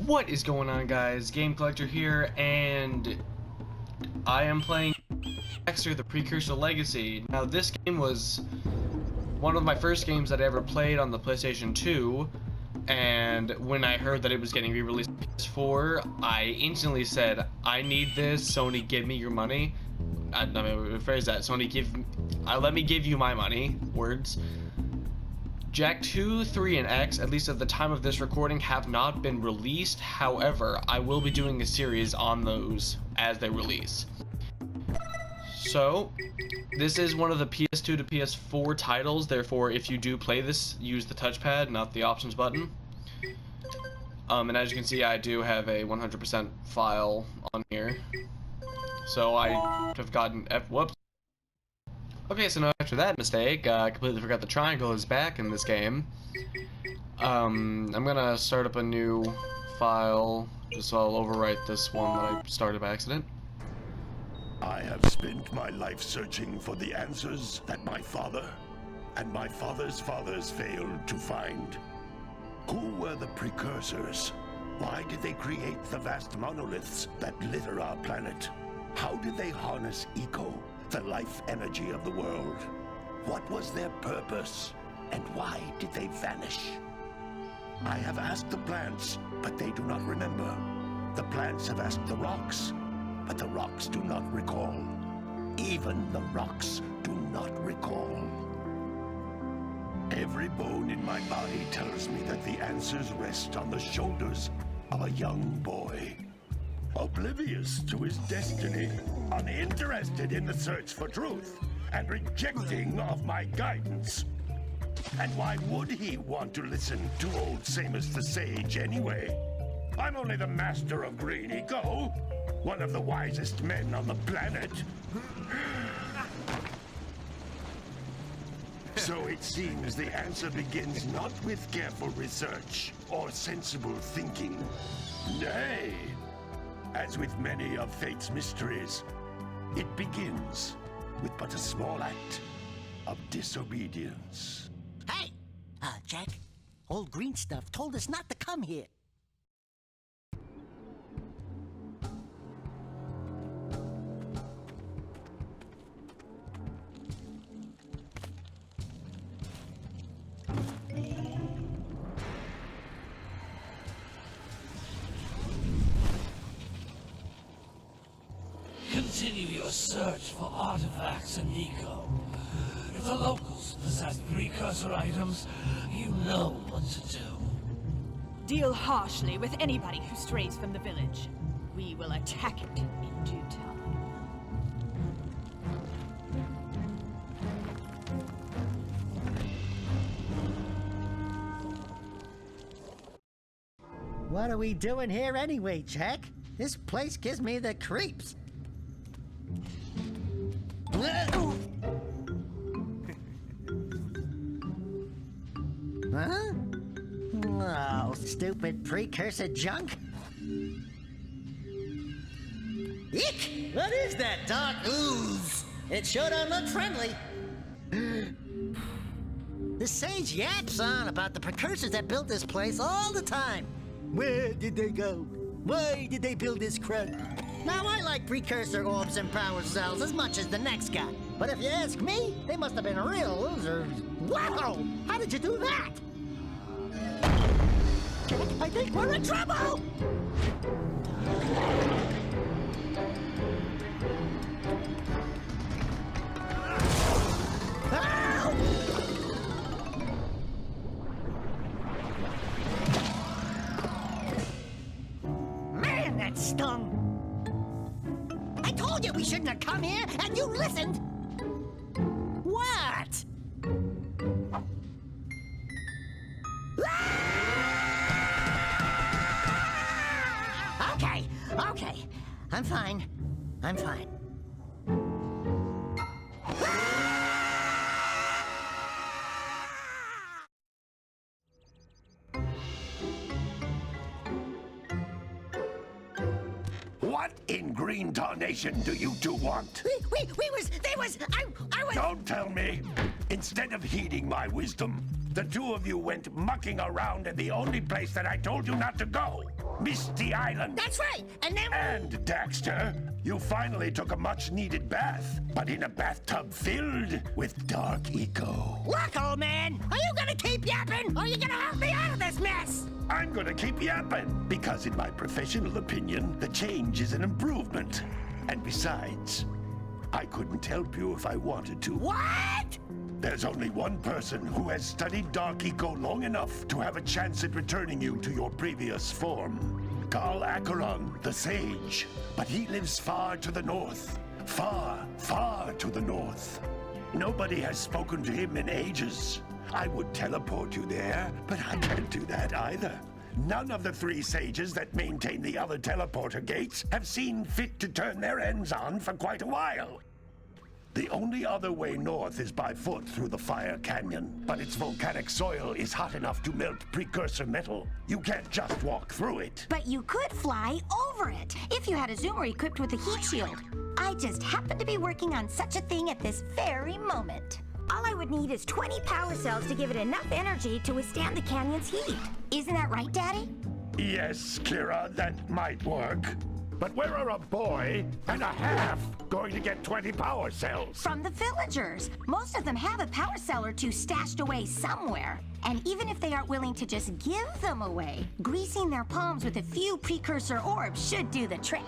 What is going on, guys? Game Collector here, and I am playing Daxter, the Precursor Legacy. Now, this game was one of my first games that I ever played on the PlayStation 2, and when I heard that it was getting re-released on PS4, I instantly said, I need this, Sony, give me your money. Let me rephrase that, Sony, let me give you my money, words. Jak 2, 3, and X, at least at the time of this recording, have not been released. However, I will be doing a series on those as they release. So, this is one of the PS2 to PS4 titles, therefore if you do play this, use the touchpad, not the options button. And as you can see, I do have a 100% file on here. So I have gotten whoops. Okay, so now after that mistake, I completely forgot the triangle is back in this game. I'm gonna start up a new file, just so I'll overwrite this one that I started by accident. I have spent my life searching for the answers that my father and my father's fathers failed to find. Who were the Precursors? Why did they create the vast monoliths that litter our planet? How did they harness eco, the life energy of the world? What was their purpose, and why did they vanish? I have asked the plants, but they do not remember. The plants have asked the rocks, but the rocks do not recall. Even the rocks do not recall. Every bone in my body tells me that the answers rest on the shoulders of a young boy. Oblivious to his destiny, uninterested in the search for truth, and rejecting of my guidance. And why would he want to listen to old Samus the Sage anyway? I'm only the master of green eco, one of the wisest men on the planet. So it seems the answer begins not with careful research or sensible thinking. Nay, as with many of fate's mysteries, it begins with but a small act of disobedience. Hey! Jak, old green stuff told us not to come here. Continue your search for artifacts and eco. If the locals possess precursor items, you know what to do. Deal harshly with anybody who strays from the village. We will attack it in due time. What are we doing here anyway, Jak? This place gives me the creeps. Huh? Oh, stupid precursor junk. Eek! What is that dark ooze? It sure don't look friendly. The sage yaps on about the precursors that built this place all the time. Where did they go? Why did they build this crud? Now, I like precursor orbs and power cells as much as the next guy. But if you ask me, they must have been real losers. Wow! How did you do that? I think we're in trouble! Ow! Man, that stung! I told you we shouldn't have come here, and you listened! What? Okay. I'm fine. What in green tarnation do you two want? I was... Don't tell me! Instead of heeding my wisdom, The two of you went mucking around in the only place that I told you not to go, Misty Island. That's right. And then And, Daxter, you finally took a much-needed bath, but in a bathtub filled with dark eco. look, old man. Are you gonna keep yapping, or are you gonna help me out of this mess? I'm gonna keep yapping, because in my professional opinion, the change is an improvement. And besides, I couldn't help you if I wanted to. What? There's only one person who has studied Dark Eco long enough to have a chance at returning you to your previous form. Carl Acheron, the Sage. But he lives far to the north. Far, far to the north. Nobody has spoken to him in ages. I would teleport you there, but I can't do that either. None of the three sages that maintain the other teleporter gates have seen fit to turn their ends on for quite a while. The only other way north is by foot through the Fire Canyon, but its volcanic soil is hot enough to melt precursor metal. You can't just walk through it. But you could fly over it if you had a zoomer equipped with a heat shield. I just happen to be working on such a thing at this very moment. All I would need is 20 power cells to give it enough energy to withstand the canyon's heat. Isn't that right, Daddy? Yes, Kira, that might work. But where are a boy and a half going to get 20 power cells? From the villagers. Most of them have a power cell or two stashed away somewhere. And even if they aren't willing to just give them away, greasing their palms with a few precursor orbs should do the trick.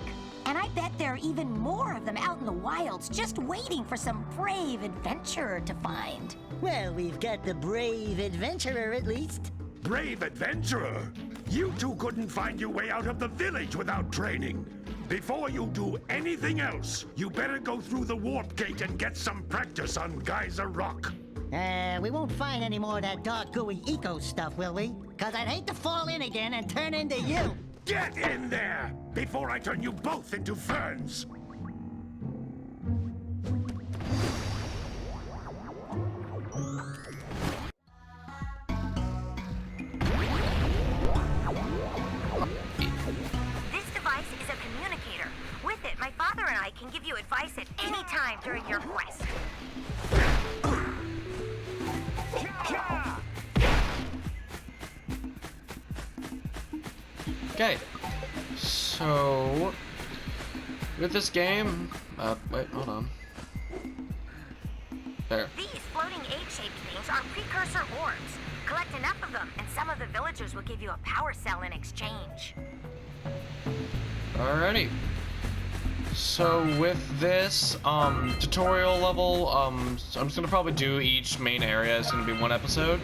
And I bet there are even more of them out in the wilds just waiting for some brave adventurer to find. Well, we've got the brave adventurer at least. Brave adventurer! You two couldn't find your way out of the village without training. Before you do anything else, you better go through the warp gate and get some practice on Gyser Rock. We won't find any more of that dark gooey eco stuff, will we? Cause I'd hate to fall in again and turn into you. Get in there before I turn you both into ferns. This device is a communicator. With it, my father and I can give you advice at any time during your quest. Okay, so with this game, wait, hold on. There. These floating egg-shaped things are precursor orbs. Collect enough of them, and some of the villagers will give you a power cell in exchange. Alrighty. So with this tutorial level, so I'm just gonna probably do each main area. It's gonna be one episode.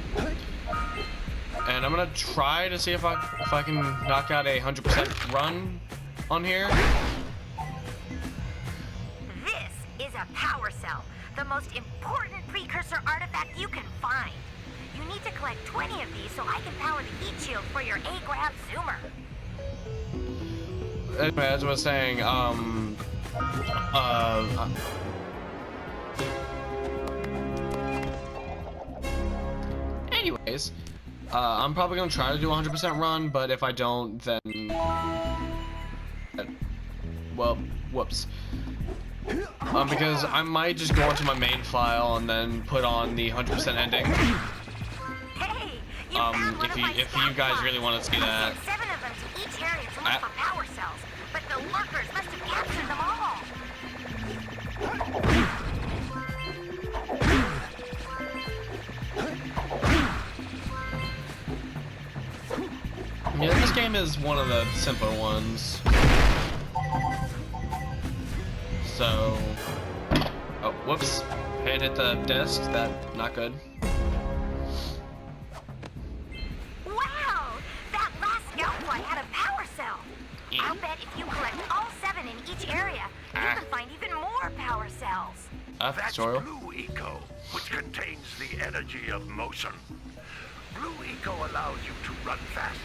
And I'm gonna try to see if I can knock out a 100% run on here. This is a power cell, the most important precursor artifact you can find. You need to collect 20 of these so I can power the heat shield for your A-grab zoomer. Anyway, as I was saying, anyways, I'm probably gonna try to do a 100% run, but if I don't, then, well, whoops. Because I might just go into my main file and then put on the 100% ending. Hey, you found one of my if scout you guys pods. really want to see I that. sent 7 of them to each area to look for power cells, but the lurkers must have captured them all. Yeah, this game is one of the simpler ones. So, oh, whoops, hit the desk. That not good. Wow, that last scout flight had a power cell. I'll bet if you collect all 7 in each area, you can find even more power cells. That's Tutorial. Blue Eco, which contains the energy of motion. Blue Eco allows you to run fast,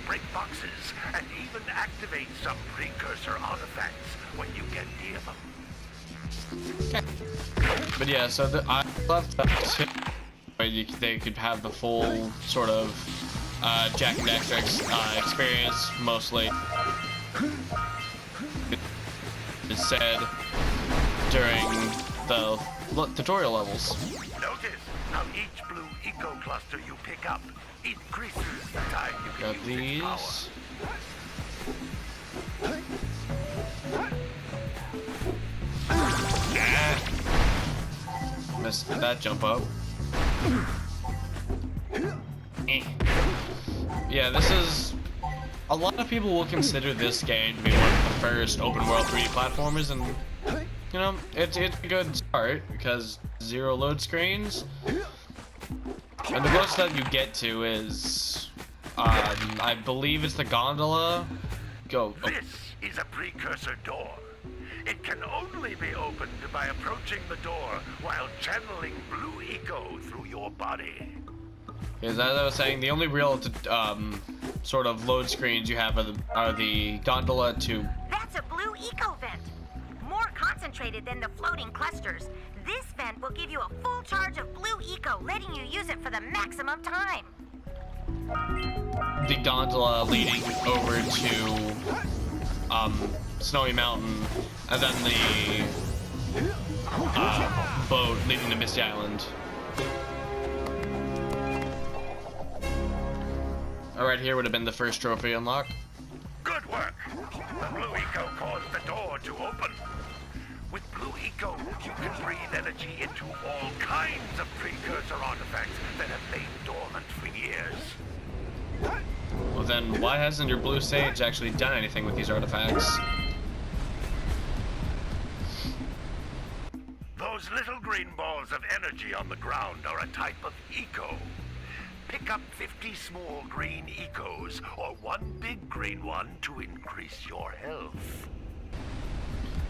break boxes, and even activate some precursor artifacts when you get near them. But yeah, so I left up to where they could have the full sort of Jak and Daxter experience, mostly. It's said during the tutorial levels. Notice how each Blue Eco eco cluster you pick up increases the time you can Got use its power. these. Missed that jump up. Eh. Yeah, this is... A lot of people will consider this game to be one of the first open world 3D platformers, and you know, it's a good start because 0 load screens. And the closest that you get to is, I believe it's the gondola. Go. Oh. This is a precursor door. It can only be opened by approaching the door while channeling blue eco through your body. As I was saying, the only real sort of load screens you have are the gondola to... That's a blue eco vent. More concentrated than the floating clusters. This vent will give you a full charge of blue eco, letting you use it for the maximum time. The gondola leading over to Snowy Mountain, and then the boat leading to Misty Island. Alright, here would have been the first trophy unlock. Good work! The blue eco caused the door to open. With blue eco, you can breathe energy into all kinds of precursor artifacts that have lain dormant for years. Well then, why hasn't your blue sage actually done anything with these artifacts? Those little green balls of energy on the ground are a type of eco. Pick up 50 small green ecos, or one big green one to increase your health.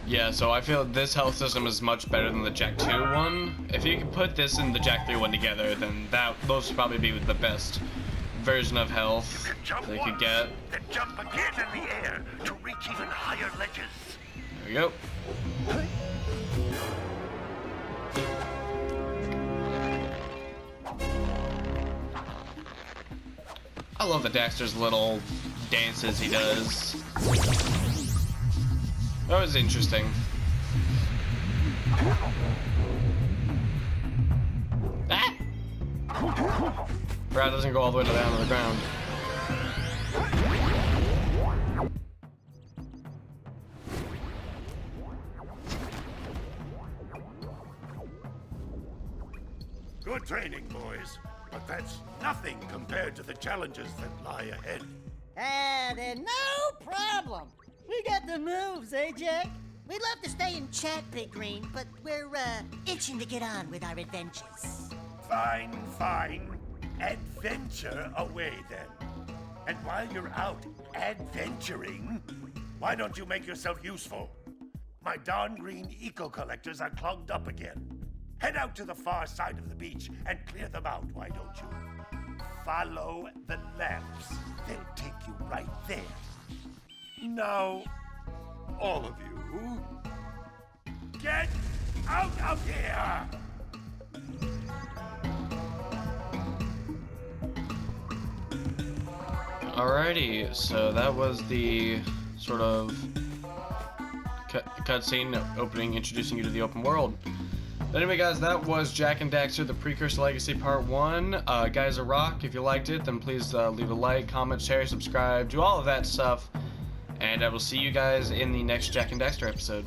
Yeah, so I feel this health system is much better than the Jak 2 one. If you could put this and the Jak 3 one together, then those would probably be the best version of health they could get. Then jump again in the air to reach even higher ledges. There we go. I love the Daxter's little dances he does. That was interesting. Ah! Brad doesn't go all the way down to the ground. Good training, boys. But that's nothing compared to the challenges that lie ahead. Then no problem. We got the moves, eh, Jack? We'd love to stay and chat, Big Green, but we're, itching to get on with our adventures. Fine, fine. Adventure away, then. And while you're out adventuring, why don't you make yourself useful? My darn green eco-collectors are clogged up again. Head out to the far side of the beach and clear them out, why don't you? Follow the lamps. They'll take you right there. Now, all of you, get out of here! Alrighty, so that was the sort of cutscene opening, introducing you to the open world. But anyway, guys, that was Jak and Daxter, the Precursor Legacy Part 1. Gyser rock. If you liked it, then please leave a like, comment, share, subscribe, do all of that stuff. And I will see you guys in the next Jak and Daxter episode.